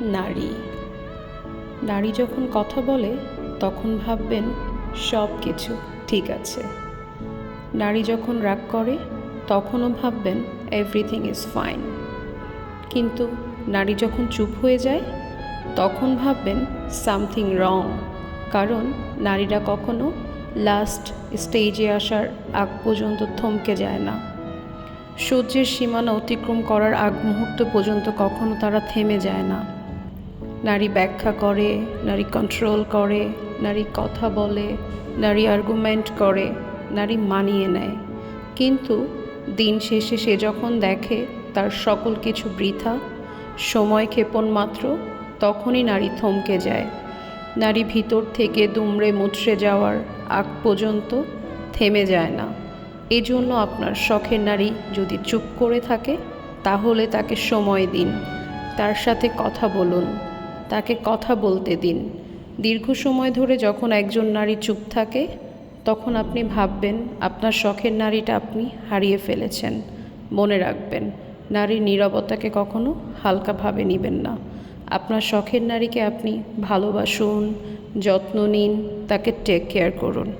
নারী নারী যখন কথা বলে তখন ভাববেন সব কিছু ঠিক আছে। নারী যখন রাগ করে তখনও ভাববেন এভরিথিং ইজ ফাইন। কিন্তু নারী যখন চুপ হয়ে যায় তখন ভাববেন সামথিং রং। কারণ নারীরা কখনো লাস্ট স্টেজে আসার আগ পর্যন্ত থমকে যায় না। সহ্যের সীমানা অতিক্রম করার আগ মুহূর্ত পর্যন্ত কখনো তারা থেমে যায় না। নারী ব্যাখ্যা করে, নারী কন্ট্রোল করে, নারী কথা বলে, নারী আর্গুমেন্ট করে, নারী মানিয়ে নেয়। কিন্তু দিন শেষে সে যখন দেখে তার সকল কিছু বৃথা, সময় ক্ষেপণ মাত্র, তখনই নারী থমকে যায়। নারী ভিতর থেকে দুমড়ে মুচড়ে যাওয়ার আগ পর্যন্ত থেমে যায় না। এজন্য আপনার শখের নারী যদি চুপ করে থাকে তাহলে তাকে সময় দিন, তার সাথে কথা বলুন, তাকে কথা বলতে দিন। দীর্ঘ সময় ধরে যখন একজন নারী চুপ থাকে তখন আপনি ভাববেন আপনার শখের নারীটা আপনি হারিয়ে ফেলেছেন। মনে রাখবেন, নারীর নীরবতাকে কখনো হালকাভাবে নেবেন না। আপনার শখের নারীকে আপনি ভালোবাসুন, যত্ন নিন, তাকে টেক কেয়ার করুন।